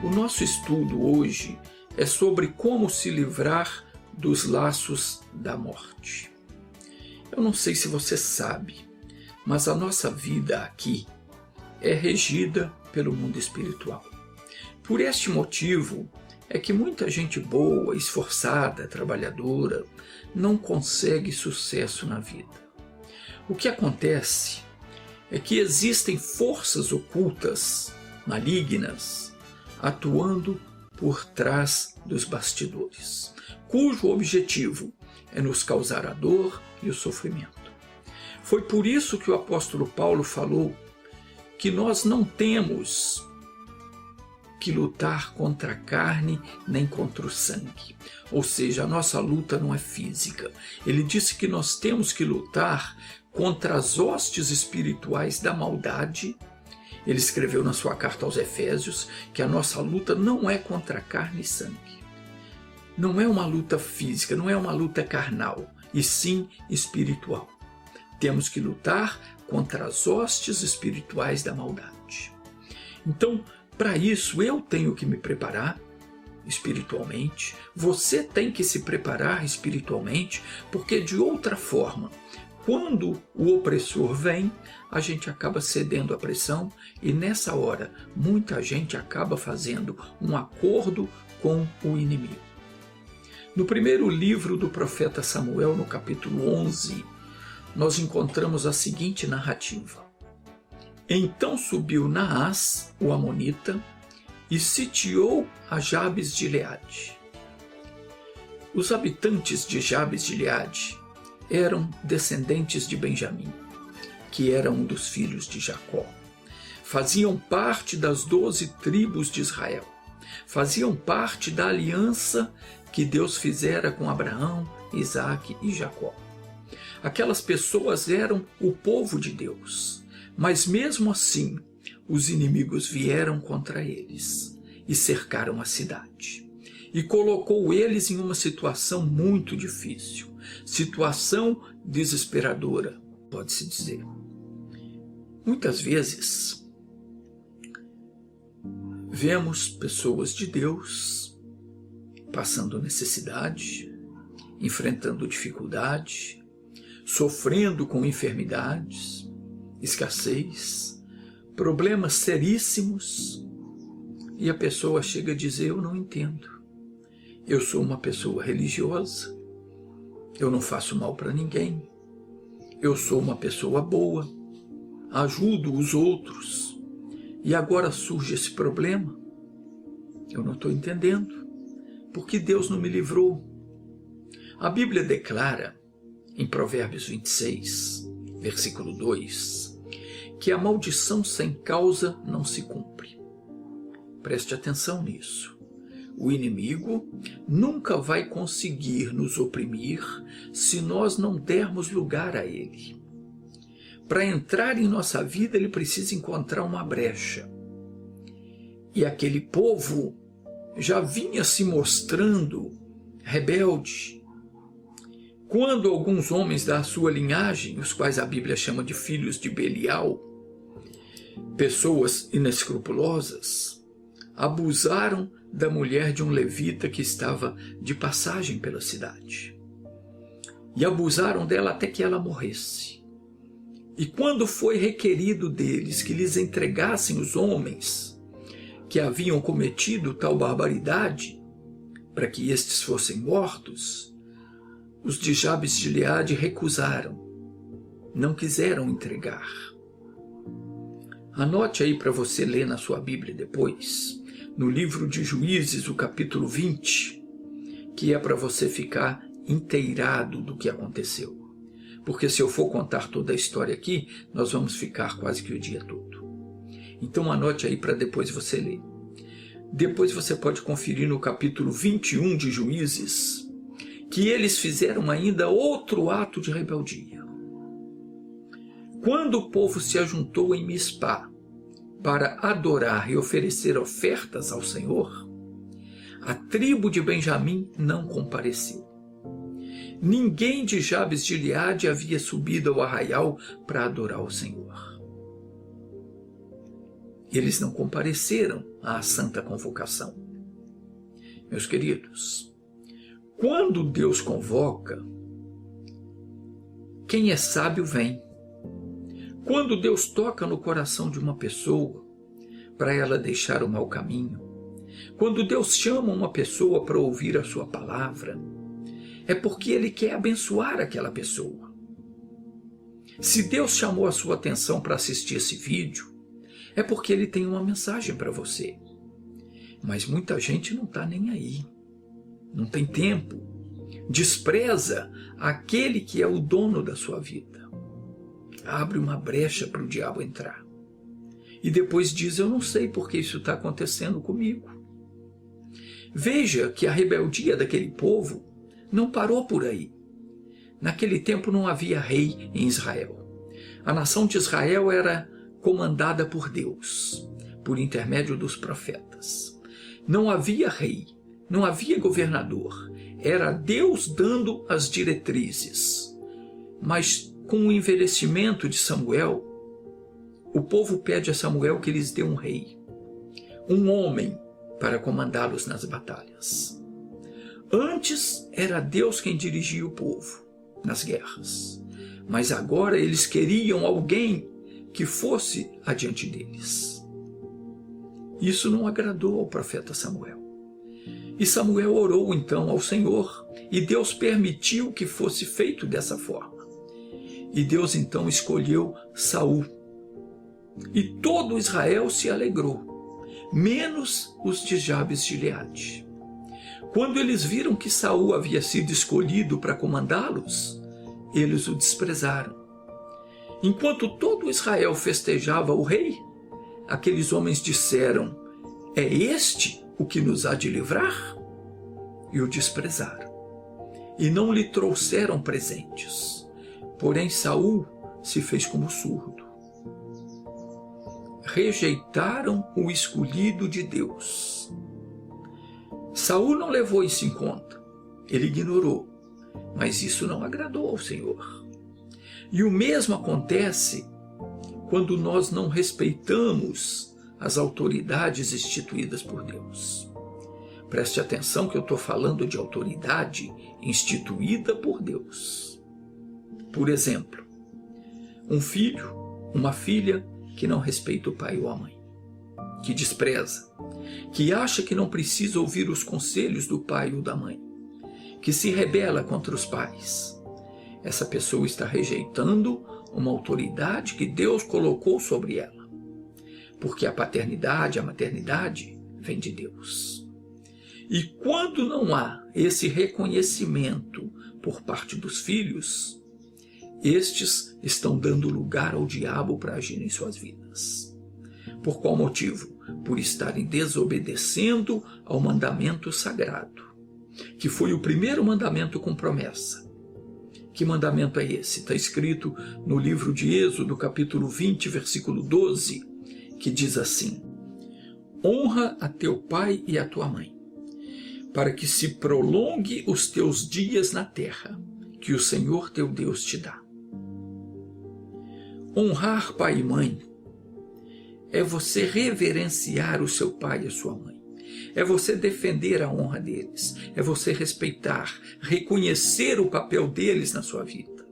O nosso estudo hoje é sobre como se livrar dos laços da morte. Eu não sei se você sabe, mas a nossa vida aqui é regida pelo mundo espiritual. Por este motivo é que muita gente boa, esforçada, trabalhadora, não consegue sucesso na vida. O que acontece é que existem forças ocultas, malignas, atuando por trás dos bastidores, cujo objetivo é nos causar a dor e o sofrimento. Foi por isso que o apóstolo Paulo falou que nós não temos que lutar contra a carne nem contra o sangue. Ou seja, a nossa luta não é física. Ele disse que nós temos que lutar contra as hostes espirituais da maldade. Ele escreveu na sua carta aos Efésios que a nossa luta não é contra a carne e sangue. Não é uma luta física, não é uma luta carnal, e sim espiritual. Temos que lutar contra as hostes espirituais da maldade. Então, para isso, eu tenho que me preparar espiritualmente, você tem que se preparar espiritualmente, porque de outra forma, quando o opressor vem, a gente acaba cedendo à pressão e nessa hora muita gente acaba fazendo um acordo com o inimigo. No primeiro livro do profeta Samuel, no capítulo 11, nós encontramos a seguinte narrativa. Então subiu Naás, o amonita, e sitiou a Jabes de Gileade. Os habitantes de Jabes de Gileade eram descendentes de Benjamim, que era um dos filhos de Jacó. Faziam parte das 12 tribos de Israel. Faziam parte da aliança que Deus fizera com Abraão, Isaque e Jacó. Aquelas pessoas eram o povo de Deus, mas mesmo assim os inimigos vieram contra eles e cercaram a cidade. E colocou eles em uma situação muito difícil, situação desesperadora, pode-se dizer. Muitas vezes vemos pessoas de Deus passando necessidade, enfrentando dificuldade, sofrendo com enfermidades, escassez, problemas seríssimos, e a pessoa chega a dizer: eu não entendo, eu sou uma pessoa religiosa, eu não faço mal para ninguém, eu sou uma pessoa boa, ajudo os outros, e agora surge esse problema, eu não estou entendendo, porque Deus não me livrou. A Bíblia declara, em Provérbios 26, versículo 2, que a maldição sem causa não se cumpre. Preste atenção nisso. O inimigo nunca vai conseguir nos oprimir se nós não dermos lugar a ele. Para entrar em nossa vida, ele precisa encontrar uma brecha. E aquele povo já vinha se mostrando rebelde. Quando alguns homens da sua linhagem, os quais a Bíblia chama de filhos de Belial, pessoas inescrupulosas, abusaram da mulher de um levita que estava de passagem pela cidade. E abusaram dela até que ela morresse. E quando foi requerido deles que lhes entregassem os homens que haviam cometido tal barbaridade, para que estes fossem mortos, os de Jabes de Gileade recusaram, não quiseram entregar. Anote aí para você ler na sua Bíblia depois, no livro de Juízes, o capítulo 20, que é para você ficar inteirado do que aconteceu. Porque se eu for contar toda a história aqui, nós vamos ficar quase que o dia todo. Então anote aí para depois você ler. Depois você pode conferir no capítulo 21 de Juízes, que eles fizeram ainda outro ato de rebeldia. Quando o povo se ajuntou em Mispá para adorar e oferecer ofertas ao Senhor, a tribo de Benjamim não compareceu. Ninguém de Jabes de Gileade havia subido ao arraial para adorar o Senhor. Eles não compareceram à santa convocação. Meus queridos, quando Deus convoca, quem é sábio vem. Quando Deus toca no coração de uma pessoa para ela deixar o mau caminho, quando Deus chama uma pessoa para ouvir a sua palavra, é porque Ele quer abençoar aquela pessoa. Se Deus chamou a sua atenção para assistir esse vídeo, é porque Ele tem uma mensagem para você. Mas muita gente não está nem aí, não tem tempo, despreza aquele que é o dono da sua vida. Abre uma brecha para o diabo entrar. E depois diz, eu não sei porque isso está acontecendo comigo. Veja que a rebeldia daquele povo não parou por aí. Naquele tempo não havia rei em Israel. A nação de Israel era comandada por Deus, por intermédio dos profetas. Não havia rei, não havia governador. Era Deus dando as diretrizes. Mas com o envelhecimento de Samuel, o povo pede a Samuel que lhes dê um rei, um homem para comandá-los nas batalhas. Antes era Deus quem dirigia o povo nas guerras, mas agora eles queriam alguém que fosse adiante deles. Isso não agradou ao profeta Samuel. E Samuel orou então ao Senhor, e Deus permitiu que fosse feito dessa forma. E Deus então escolheu Saul. E todo Israel se alegrou, menos os de Jabes de Gileade. Quando eles viram que Saul havia sido escolhido para comandá-los, eles o desprezaram. Enquanto todo Israel festejava o rei, aqueles homens disseram, é este o que nos há de livrar? E o desprezaram. E não lhe trouxeram presentes. Porém Saul se fez como surdo. Rejeitaram o escolhido de Deus. Saul não levou isso em conta. Ele ignorou. Mas isso não agradou ao Senhor. E o mesmo acontece quando nós não respeitamos as autoridades instituídas por Deus. Preste atenção que eu estou falando de autoridade instituída por Deus. Por exemplo, um filho, uma filha que não respeita o pai ou a mãe, que despreza, que acha que não precisa ouvir os conselhos do pai ou da mãe, que se rebela contra os pais. Essa pessoa está rejeitando uma autoridade que Deus colocou sobre ela, porque a paternidade, a maternidade vem de Deus. E quando não há esse reconhecimento por parte dos filhos, estes estão dando lugar ao diabo para agir em suas vidas. Por qual motivo? Por estarem desobedecendo ao mandamento sagrado, que foi o primeiro mandamento com promessa. Que mandamento é esse? Está escrito no livro de Êxodo, capítulo 20, versículo 12, que diz assim, honra a teu pai e a tua mãe, para que se prolongue os teus dias na terra, que o Senhor teu Deus te dá. Honrar pai e mãe é você reverenciar o seu pai e a sua mãe. É você defender a honra deles. É você respeitar, reconhecer o papel deles na sua vida.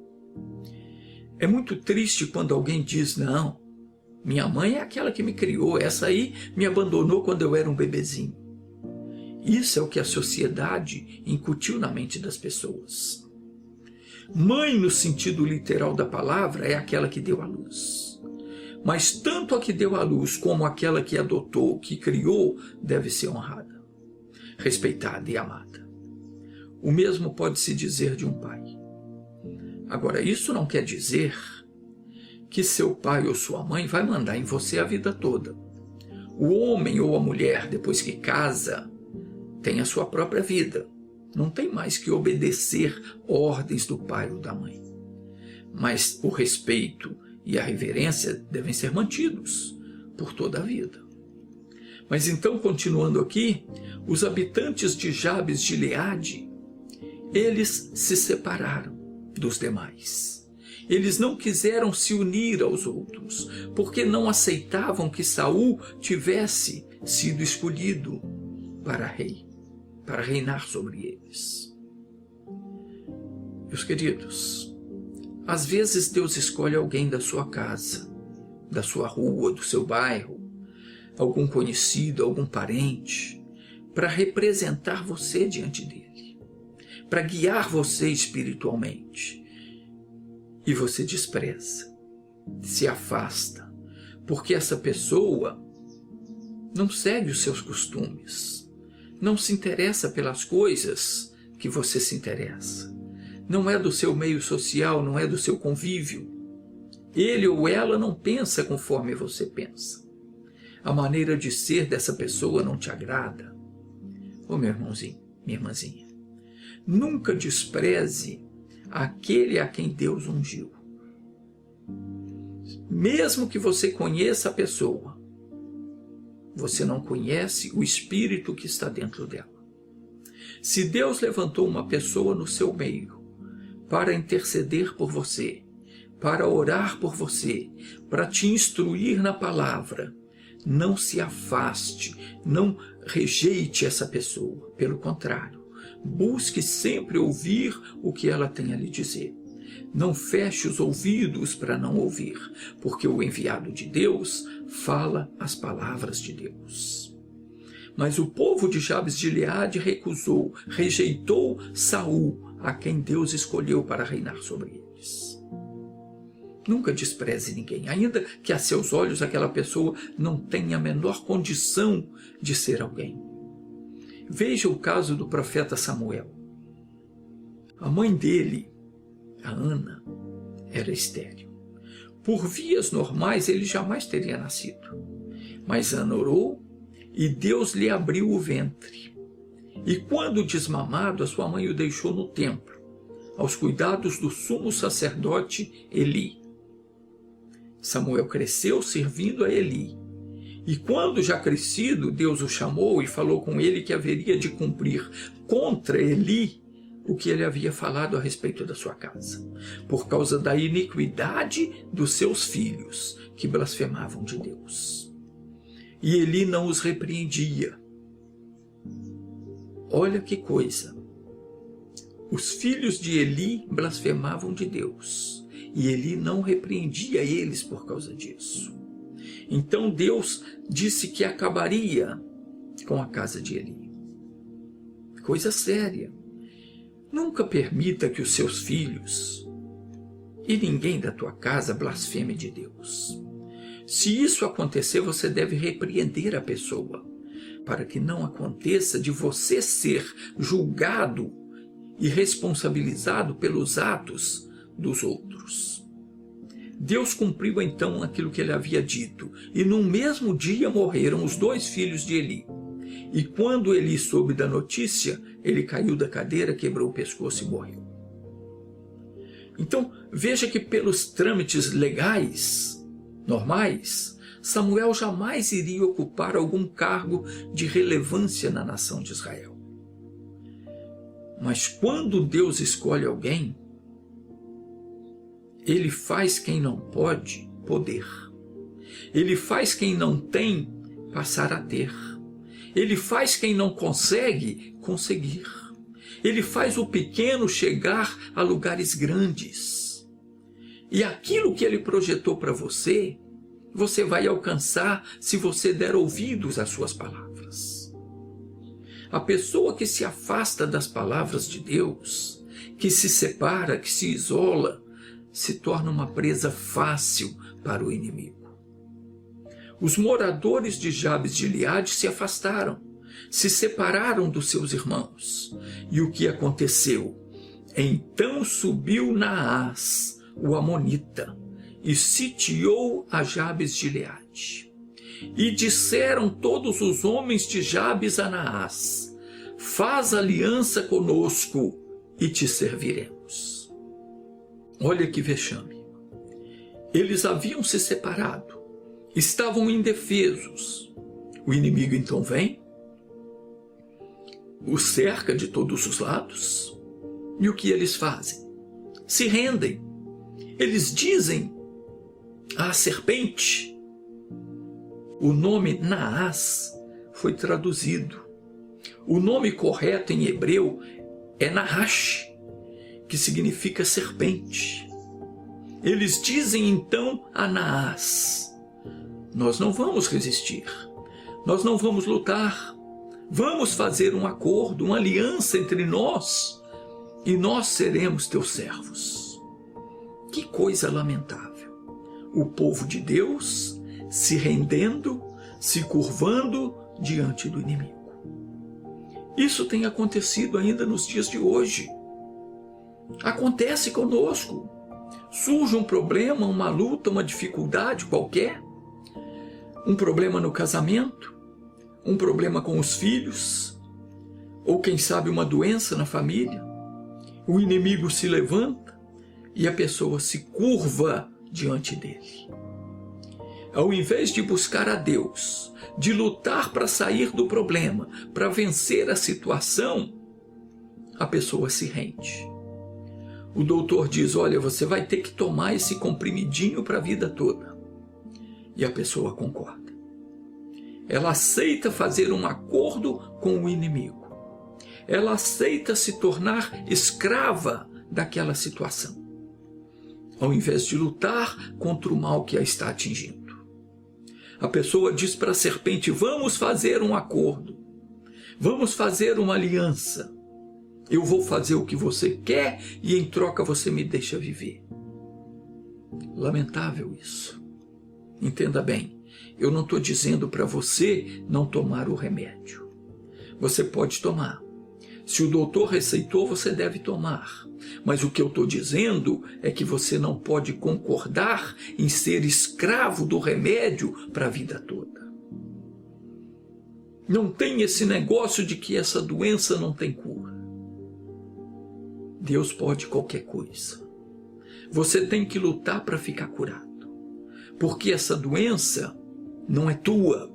É muito triste quando alguém diz, não, minha mãe é aquela que me criou, essa aí me abandonou quando eu era um bebezinho. Isso é o que a sociedade incutiu na mente das pessoas. Mãe, no sentido literal da palavra, é aquela que deu à luz. Mas tanto a que deu à luz como aquela que adotou, que criou, deve ser honrada, respeitada e amada. O mesmo pode-se dizer de um pai. Agora, isso não quer dizer que seu pai ou sua mãe vai mandar em você a vida toda. O homem ou a mulher, depois que casa, tem a sua própria vida. Não tem mais que obedecer ordens do pai ou da mãe. Mas o respeito e a reverência devem ser mantidos por toda a vida. Mas então, continuando aqui, os habitantes de Jabes de Gileade, eles se separaram dos demais. Eles não quiseram se unir aos outros, porque não aceitavam que Saul tivesse sido escolhido para rei, para reinar sobre eles. Meus queridos, às vezes Deus escolhe alguém da sua casa, da sua rua, do seu bairro, algum conhecido, algum parente, para representar você diante dele, para guiar você espiritualmente. E você despreza, se afasta, porque essa pessoa não segue os seus costumes, não se interessa pelas coisas que você se interessa. Não é do seu meio social, não é do seu convívio. Ele ou ela não pensa conforme você pensa. A maneira de ser dessa pessoa não te agrada. Ô meu irmãozinho, minha irmãzinha, nunca despreze aquele a quem Deus ungiu. Mesmo que você conheça a pessoa, você não conhece o espírito que está dentro dela. Se Deus levantou uma pessoa no seu meio, para interceder por você, para orar por você, para te instruir na palavra, não se afaste, não rejeite essa pessoa. Pelo contrário, busque sempre ouvir o que ela tem a lhe dizer. Não feche os ouvidos para não ouvir, porque o enviado de Deus fala as palavras de Deus. Mas o povo de Jabes de Gileade recusou, rejeitou Saul, a quem Deus escolheu para reinar sobre eles. Nunca despreze ninguém, ainda que a seus olhos aquela pessoa não tenha a menor condição de ser alguém. Veja o caso do profeta Samuel. A mãe dele, a Ana, era estéril. Por vias normais ele jamais teria nascido. Mas Ana orou e Deus lhe abriu o ventre. E quando desmamado, a sua mãe o deixou no templo, aos cuidados do sumo sacerdote Eli. Samuel cresceu servindo a Eli. E quando já crescido, Deus o chamou e falou com ele que haveria de cumprir contra Eli o que ele havia falado a respeito da sua casa, por causa da iniquidade dos seus filhos, que blasfemavam de Deus. E Eli não os repreendia. Olha que coisa! Os filhos de Eli blasfemavam de Deus, e Eli não repreendia eles por causa disso. Então Deus disse que acabaria com a casa de Eli. Coisa séria. Nunca permita que os seus filhos e ninguém da tua casa blasfeme de Deus. Se isso acontecer, você deve repreender a pessoa, para que não aconteça de você ser julgado e responsabilizado pelos atos dos outros. Deus cumpriu então aquilo que ele havia dito, e no mesmo dia morreram os 2 filhos de Eli. E quando Eli soube da notícia, ele caiu da cadeira, quebrou o pescoço e morreu. Então, veja que pelos trâmites legais, normais, Samuel jamais iria ocupar algum cargo de relevância na nação de Israel. Mas quando Deus escolhe alguém, ele faz quem não pode poder. Ele faz quem não tem passar a ter. Ele faz quem não consegue conseguir. Ele faz o pequeno chegar a lugares grandes. E aquilo que ele projetou para você, você vai alcançar se você der ouvidos às suas palavras. A pessoa que se afasta das palavras de Deus, que se separa, que se isola, se torna uma presa fácil para o inimigo. Os moradores de Jabes de Gileade se afastaram, se separaram dos seus irmãos. E o que aconteceu? Então subiu Naás, o amonita, e sitiou a Jabes de Gileade. E disseram todos os homens de Jabes a Naás: faz aliança conosco e te serviremos. Olha que vexame. Eles haviam se separado, estavam indefesos. O inimigo então vem, o cerca de todos os lados E o que eles fazem? Se rendem. Eles dizem à serpente. O nome Naás foi traduzido. O nome correto em hebreu é Nahash, que significa serpente. Eles dizem então a Naás: nós não vamos resistir, nós não vamos lutar, vamos fazer um acordo, uma aliança entre nós e nós seremos teus servos. Que coisa lamentável! O povo de Deus se rendendo, se curvando diante do inimigo. Isso tem acontecido ainda nos dias de hoje. Acontece conosco. Surge um problema, uma luta, uma dificuldade qualquer, um problema no casamento, um problema com os filhos, ou quem sabe uma doença na família. O inimigo se levanta e a pessoa se curva diante dele. Ao invés de buscar a Deus, de lutar para sair do problema, para vencer a situação, a pessoa se rende. O doutor diz: olha, você vai ter que tomar esse comprimidinho para a vida toda. E a pessoa concorda. Ela aceita fazer um acordo com o inimigo. Ela aceita se tornar escrava daquela situação, ao invés de lutar contra o mal que a está atingindo. A pessoa diz para a serpente: vamos fazer um acordo, vamos fazer uma aliança. Eu vou fazer o que você quer e em troca você me deixa viver. Lamentável isso. Entenda bem, eu não estou dizendo para você não tomar o remédio. Você pode tomar. Se o doutor receitou, você deve tomar. Mas o que eu estou dizendo é que você não pode concordar em ser escravo do remédio para a vida toda. Não tem esse negócio de que essa doença não tem cura. Deus pode qualquer coisa. Você tem que lutar para ficar curado. Porque essa doença não é tua.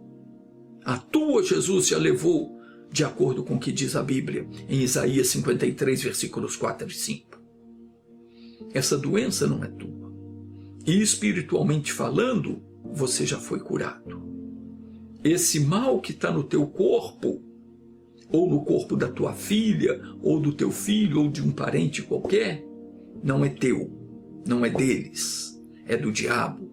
A tua Jesus já levou, de acordo com o que diz a Bíblia, em Isaías 53, versículos 4 e 5. Essa doença não é tua. E espiritualmente falando, você já foi curado. Esse mal que está no teu corpo, ou no corpo da tua filha, ou do teu filho, ou de um parente qualquer, não é teu, não é deles, é do diabo.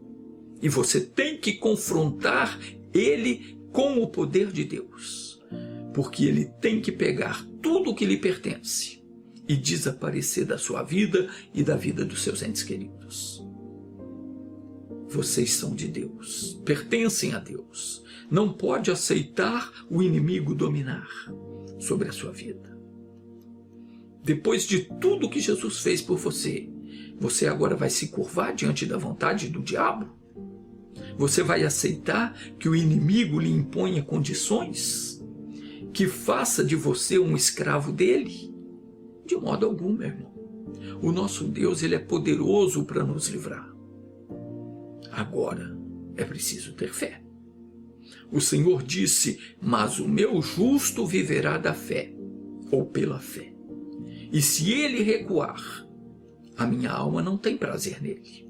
E você tem que confrontar ele com o poder de Deus, porque ele tem que pegar tudo o que lhe pertence e desaparecer da sua vida e da vida dos seus entes queridos. Vocês são de Deus, pertencem a Deus. Não pode aceitar o inimigo dominar sobre a sua vida. Depois de tudo que Jesus fez por você, você agora vai se curvar diante da vontade do diabo? Você vai aceitar que o inimigo lhe imponha condições? Que faça de você um escravo dele? De modo algum, meu irmão. O nosso Deus, ele é poderoso para nos livrar. Agora, é preciso ter fé. O Senhor disse: mas o meu justo viverá da fé, ou pela fé. E se ele recuar, a minha alma não tem prazer nele.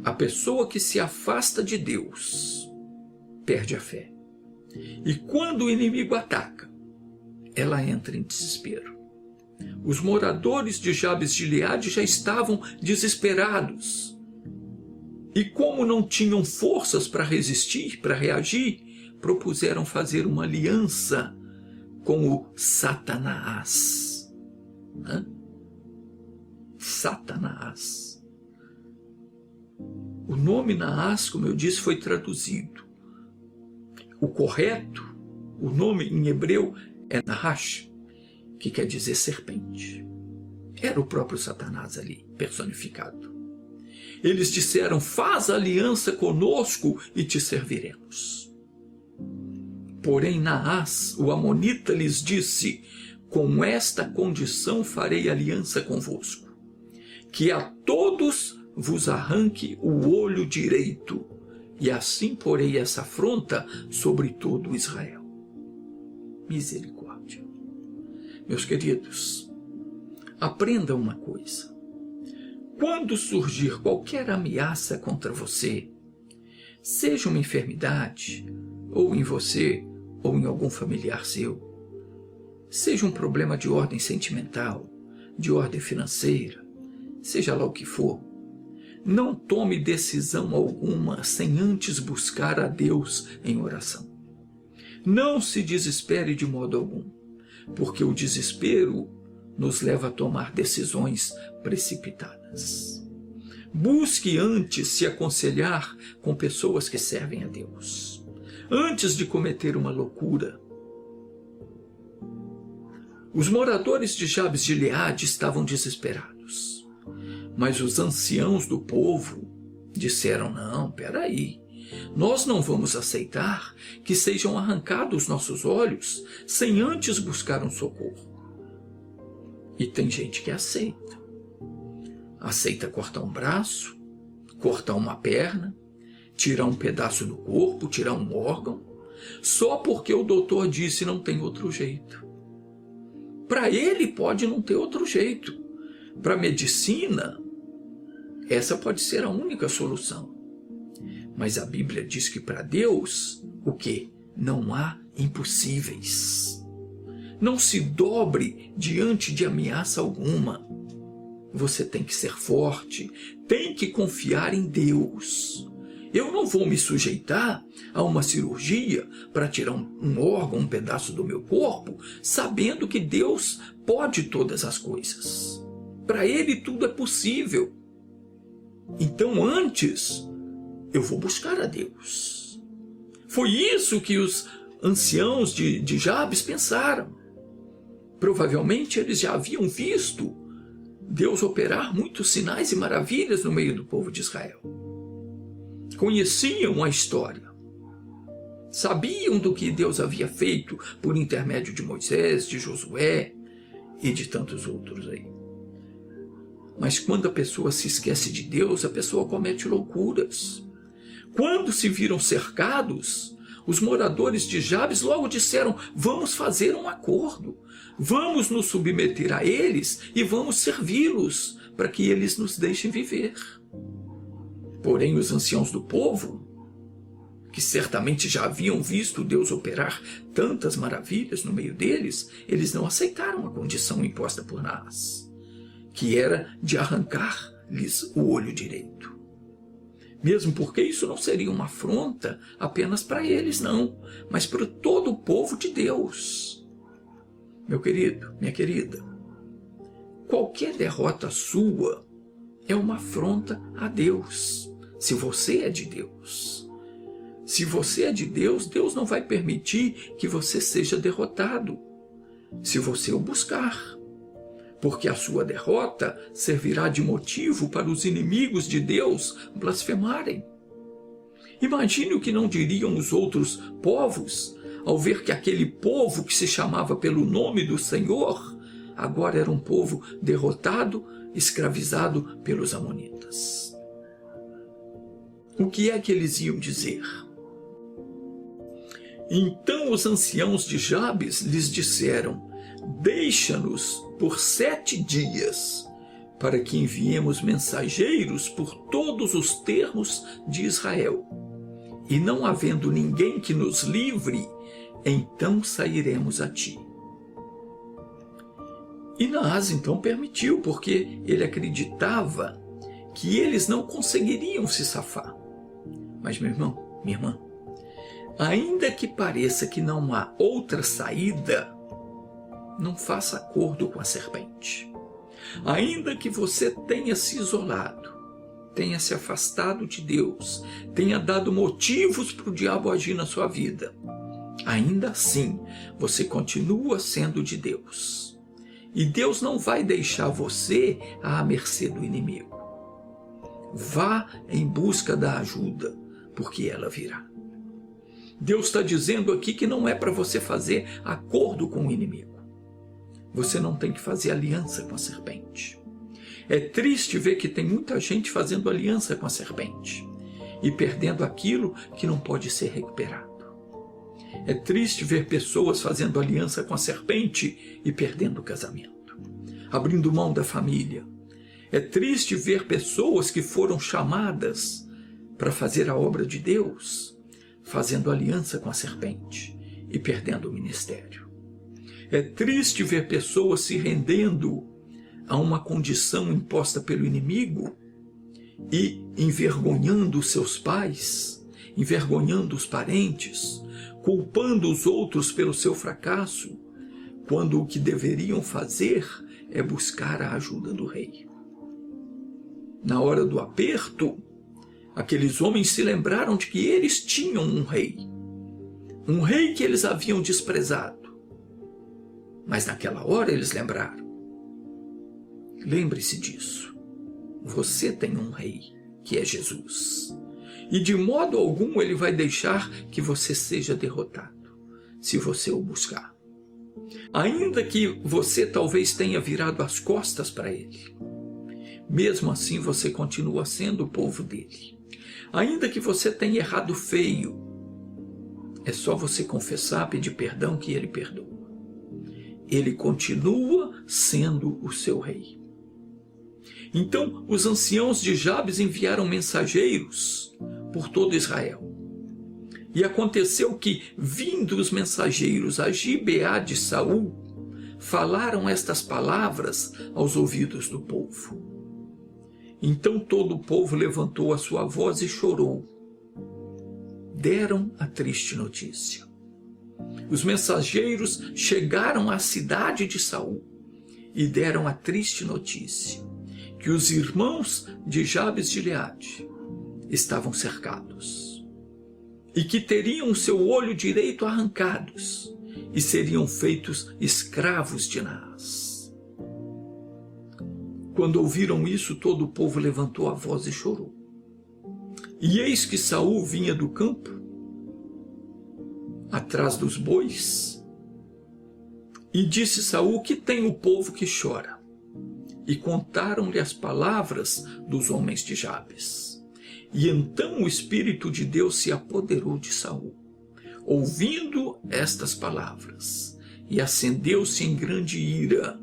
A pessoa que se afasta de Deus perde a fé. E quando o inimigo ataca, ela entra em desespero. Os moradores de Jabes de Gileade já estavam desesperados. E como não tinham forças para resistir, para reagir, propuseram fazer uma aliança com o Satanás. Satanás. O nome Naás, como eu disse, foi traduzido. O correto, o nome em hebreu é Nahash, que quer dizer serpente. Era o próprio Satanás ali, personificado. Eles disseram: faz aliança conosco e te serviremos. Porém Naás, o amonita, lhes disse: com esta condição farei aliança convosco, que a todos vos arranque o olho direito, e assim porei essa afronta sobre todo Israel. Misericórdia. Meus queridos, Aprenda uma coisa. Quando surgir qualquer ameaça contra você, seja uma enfermidade, ou em você, ou em algum familiar seu, seja um problema de ordem sentimental, de ordem financeira, seja lá o que for, não tome decisão alguma sem antes buscar a Deus em oração. Não se desespere de modo algum, porque o desespero nos leva a tomar decisões precipitadas. Busque antes se aconselhar com pessoas que servem a Deus, antes de cometer uma loucura. Os moradores de Jabes de Gileade estavam desesperados, mas os anciãos do povo disseram: não, peraí, nós não vamos aceitar que sejam arrancados nossos olhos sem antes buscar um socorro. E tem gente que aceita. Aceita cortar um braço, cortar uma perna, tirar um pedaço do corpo, tirar um órgão, só porque o doutor disse não tem outro jeito. Para ele pode não ter outro jeito. Para a medicina, essa pode ser a única solução. Mas a Bíblia diz que para Deus, o quê? Não há impossíveis. Não se dobre diante de ameaça alguma. Você tem que ser forte, tem que confiar em Deus. Eu não vou me sujeitar a uma cirurgia para tirar um órgão, um pedaço do meu corpo, sabendo que Deus pode todas as coisas. Para Ele tudo é possível. Então antes, eu vou buscar a Deus. Foi isso que os anciãos de Jabes pensaram. Provavelmente eles já haviam visto Deus operar muitos sinais e maravilhas no meio do povo de Israel. Conheciam a história. Sabiam do que Deus havia feito por intermédio de Moisés, de Josué e de tantos outros aí. Mas quando a pessoa se esquece de Deus, a pessoa comete loucuras. Quando se viram cercados, os moradores de Jabes logo disseram: vamos fazer um acordo, vamos nos submeter a eles e vamos servi-los para que eles nos deixem viver. Porém, os anciãos do povo, que certamente já haviam visto Deus operar tantas maravilhas no meio deles, eles não aceitaram a condição imposta por Naás, que era de arrancar-lhes o olho direito. Mesmo porque isso não seria uma afronta apenas para eles, não, mas para todo o povo de Deus. Meu querido, minha querida, qualquer derrota sua é uma afronta a Deus, se você é de Deus. Se você é de Deus, Deus não vai permitir que você seja derrotado, se você o buscar. Porque a sua derrota servirá de motivo para os inimigos de Deus blasfemarem. Imagine o que não diriam os outros povos ao ver que aquele povo que se chamava pelo nome do Senhor agora era um povo derrotado, escravizado pelos amonitas. O que é que eles iam dizer? Então os anciãos de Jabes lhes disseram: deixa-nos por 7 dias, para que enviemos mensageiros por todos os termos de Israel. E não havendo ninguém que nos livre, então sairemos a ti. E Naás então permitiu, porque ele acreditava que eles não conseguiriam se safar. Mas, meu irmão, minha irmã, ainda que pareça que não há outra saída, não faça acordo com a serpente. Ainda que você tenha se isolado, tenha se afastado de Deus, tenha dado motivos para o diabo agir na sua vida, ainda assim você continua sendo de Deus. E Deus não vai deixar você à mercê do inimigo. Vá em busca da ajuda, porque ela virá. Deus está dizendo aqui que não é para você fazer acordo com o inimigo. Você não tem que fazer aliança com a serpente. É triste ver que tem muita gente fazendo aliança com a serpente e perdendo aquilo que não pode ser recuperado. É triste ver pessoas fazendo aliança com a serpente e perdendo o casamento. abrindo mão da família. É triste ver pessoas que foram chamadas para fazer a obra de Deus, fazendo aliança com a serpente e perdendo o ministério. É triste ver pessoas se rendendo a uma condição imposta pelo inimigo e envergonhando seus pais, envergonhando os parentes, culpando os outros pelo seu fracasso, quando o que deveriam fazer é buscar a ajuda do rei. Na hora do aperto, aqueles homens se lembraram de que eles tinham um rei que eles haviam desprezado. Mas naquela hora eles lembraram. Lembre-se disso. Você tem um rei, que é Jesus. E de modo algum ele vai deixar que você seja derrotado, se você o buscar. Ainda que você talvez tenha virado as costas para ele, mesmo assim você continua sendo o povo dele. Ainda que você tenha errado feio, é só você confessar, pedir perdão que ele perdoa. Ele continua sendo o seu rei. Então os anciãos de Jabes enviaram mensageiros por todo Israel. E aconteceu que, vindo os mensageiros a Gibeá de Saul, falaram estas palavras aos ouvidos do povo. Então todo o povo levantou a sua voz e chorou. Deram a triste notícia. Os mensageiros chegaram à cidade de Saul e deram a triste notícia que os irmãos de Jabes de Gileade estavam cercados e que teriam seu olho direito arrancados e seriam feitos escravos de Naás. Quando ouviram isso, todo o povo levantou a voz e chorou. E eis que Saul vinha do campo, atrás dos bois, e disse Saul: que tem o povo que chora? E contaram-lhe as palavras dos homens de Jabes. E então o Espírito de Deus se apoderou de Saul, ouvindo estas palavras, e acendeu-se em grande ira,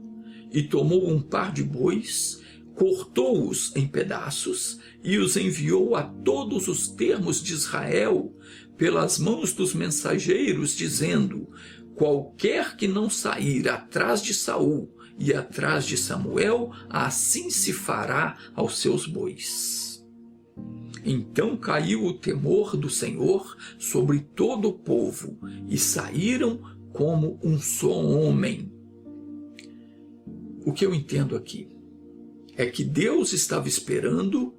e tomou um par de bois, cortou-os em pedaços, e os enviou a todos os termos de Israel, pelas mãos dos mensageiros, dizendo: qualquer que não sair atrás de Saul e atrás de Samuel, assim se fará aos seus bois. Então caiu o temor do Senhor sobre todo o povo, e saíram como um só homem. O que eu entendo aqui é que Deus estava esperando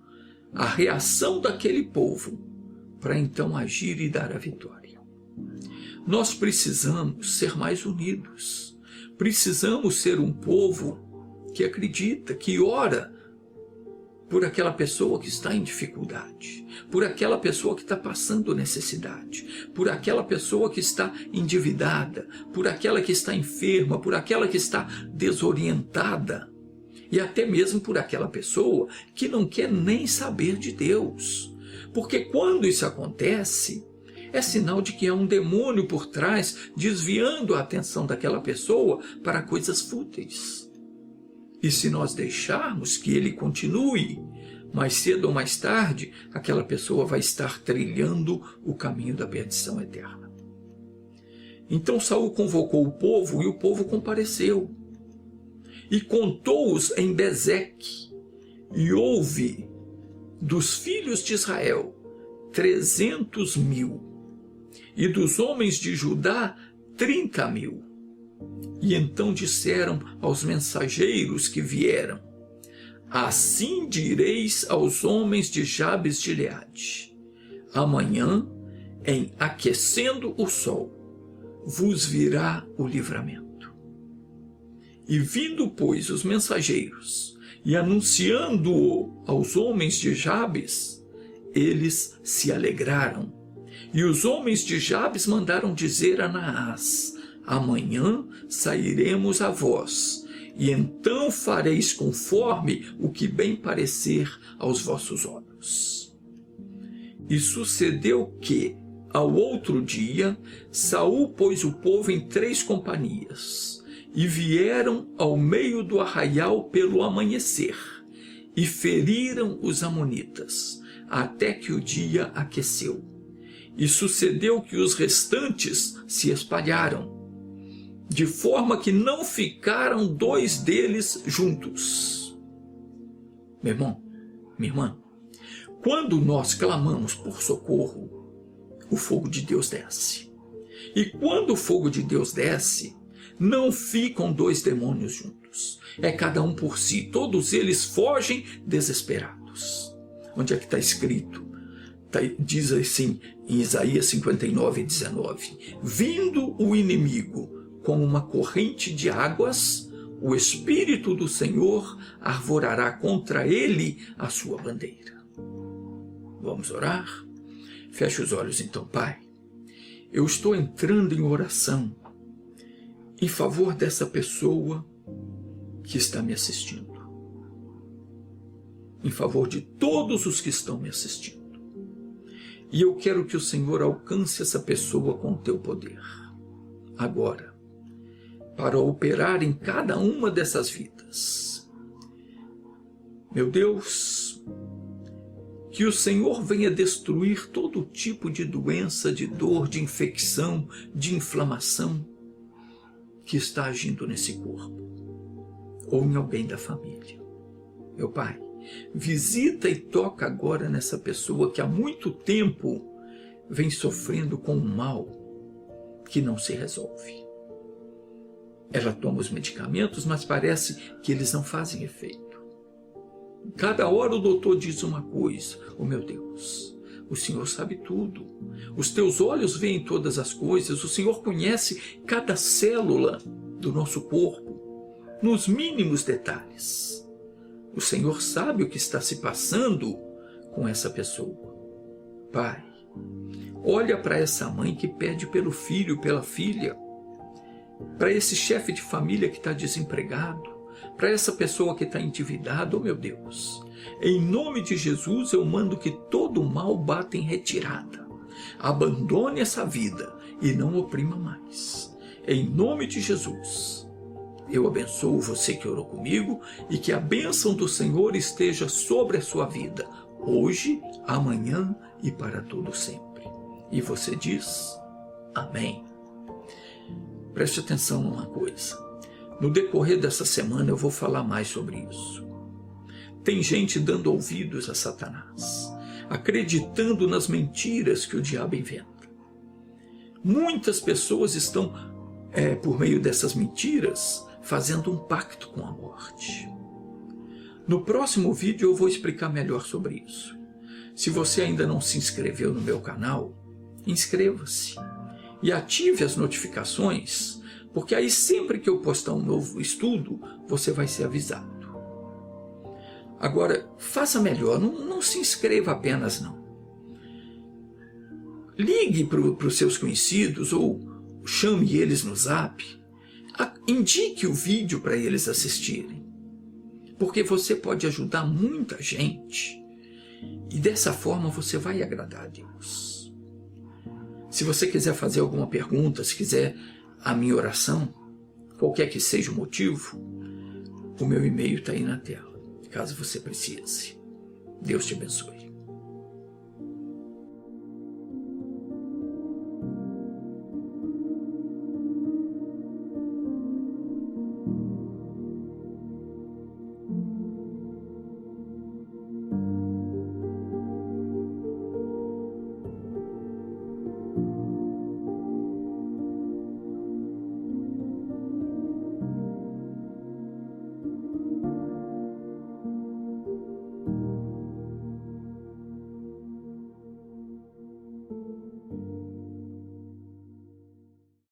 a reação daquele povo para então agir e dar a vitória. Nós precisamos ser mais unidos. Precisamos ser um povo que acredita, que ora por aquela pessoa que está em dificuldade, por aquela pessoa que está passando necessidade, por aquela pessoa que está endividada, por aquela que está enferma, por aquela que está desorientada, e até mesmo por aquela pessoa que não quer nem saber de Deus. Porque quando isso acontece, é sinal de que há um demônio por trás, desviando a atenção daquela pessoa para coisas fúteis. E se nós deixarmos que ele continue, mais cedo ou mais tarde, aquela pessoa vai estar trilhando o caminho da perdição eterna. Então Saul convocou o povo, e o povo compareceu. E contou-os em Bezeque, e houve dos filhos de Israel 300.000, e dos homens de Judá 30.000. E então disseram aos mensageiros que vieram: assim direis aos homens de Jabes de Gileade: amanhã, em aquecendo o sol, vos virá o livramento. E vindo, pois, os mensageiros, e anunciando-o aos homens de Jabes, eles se alegraram. E os homens de Jabes mandaram dizer a Naás: amanhã sairemos a vós, e então fareis conforme o que bem parecer aos vossos olhos. E sucedeu que, ao outro dia, Saul pôs o povo em 3 companhias, e vieram ao meio do arraial pelo amanhecer, e feriram os amonitas, até que o dia aqueceu. E sucedeu que os restantes se espalharam, de forma que não ficaram 2 deles juntos. Meu irmão, minha irmã, quando nós clamamos por socorro, o fogo de Deus desce. E quando o fogo de Deus desce, não ficam 2 demônios juntos. É cada um por si. Todos eles fogem desesperados. Onde é que está escrito? Diz assim em Isaías 59:19. Vindo o inimigo como uma corrente de águas, o Espírito do Senhor arvorará contra ele a sua bandeira. Vamos orar? Feche os olhos então, Pai. Eu estou entrando em oração em favor dessa pessoa que está me assistindo. Em favor de todos os que estão me assistindo. E eu quero que o Senhor alcance essa pessoa com o teu poder. Agora, para operar em cada uma dessas vidas. Meu Deus, que o Senhor venha destruir todo tipo de doença, de dor, de infecção, de inflamação que está agindo nesse corpo ou em alguém da família. Meu Pai, visita e toca agora nessa pessoa que há muito tempo vem sofrendo com um mal que não se resolve. Ela toma os medicamentos, mas parece que eles não fazem efeito. Cada hora o doutor diz uma coisa. Oh, meu Deus, o Senhor sabe tudo. Os teus olhos veem todas as coisas. O Senhor conhece cada célula do nosso corpo, nos mínimos detalhes. O Senhor sabe o que está se passando com essa pessoa. Pai, olha para essa mãe que pede pelo filho, pela filha, para esse chefe de família que está desempregado, para essa pessoa que está endividada. Oh, meu Deus, em nome de Jesus eu mando que todo o mal bata em retirada. Abandone essa vida e não oprima mais. Em nome de Jesus, eu abençoo você que orou comigo e que a bênção do Senhor esteja sobre a sua vida, hoje, amanhã e para todo sempre. E você diz, amém. Preste atenção numa coisa. No decorrer dessa semana eu vou falar mais sobre isso. Tem gente dando ouvidos a Satanás, acreditando nas mentiras que o diabo inventa. Muitas pessoas estão, por meio dessas mentiras, fazendo um pacto com a morte. No próximo vídeo eu vou explicar melhor sobre isso. Se você ainda não se inscreveu no meu canal, inscreva-se e ative as notificações, porque aí sempre que eu postar um novo estudo, você vai ser avisado. Agora, faça melhor, não se inscreva apenas não. Ligue para os seus conhecidos ou chame eles no Zap. Indique o vídeo para eles assistirem, porque você pode ajudar muita gente e dessa forma você vai agradar a Deus. Se você quiser fazer alguma pergunta, se quiser a minha oração, qualquer que seja o motivo, o meu e-mail está aí na tela, caso você precise. Deus te abençoe.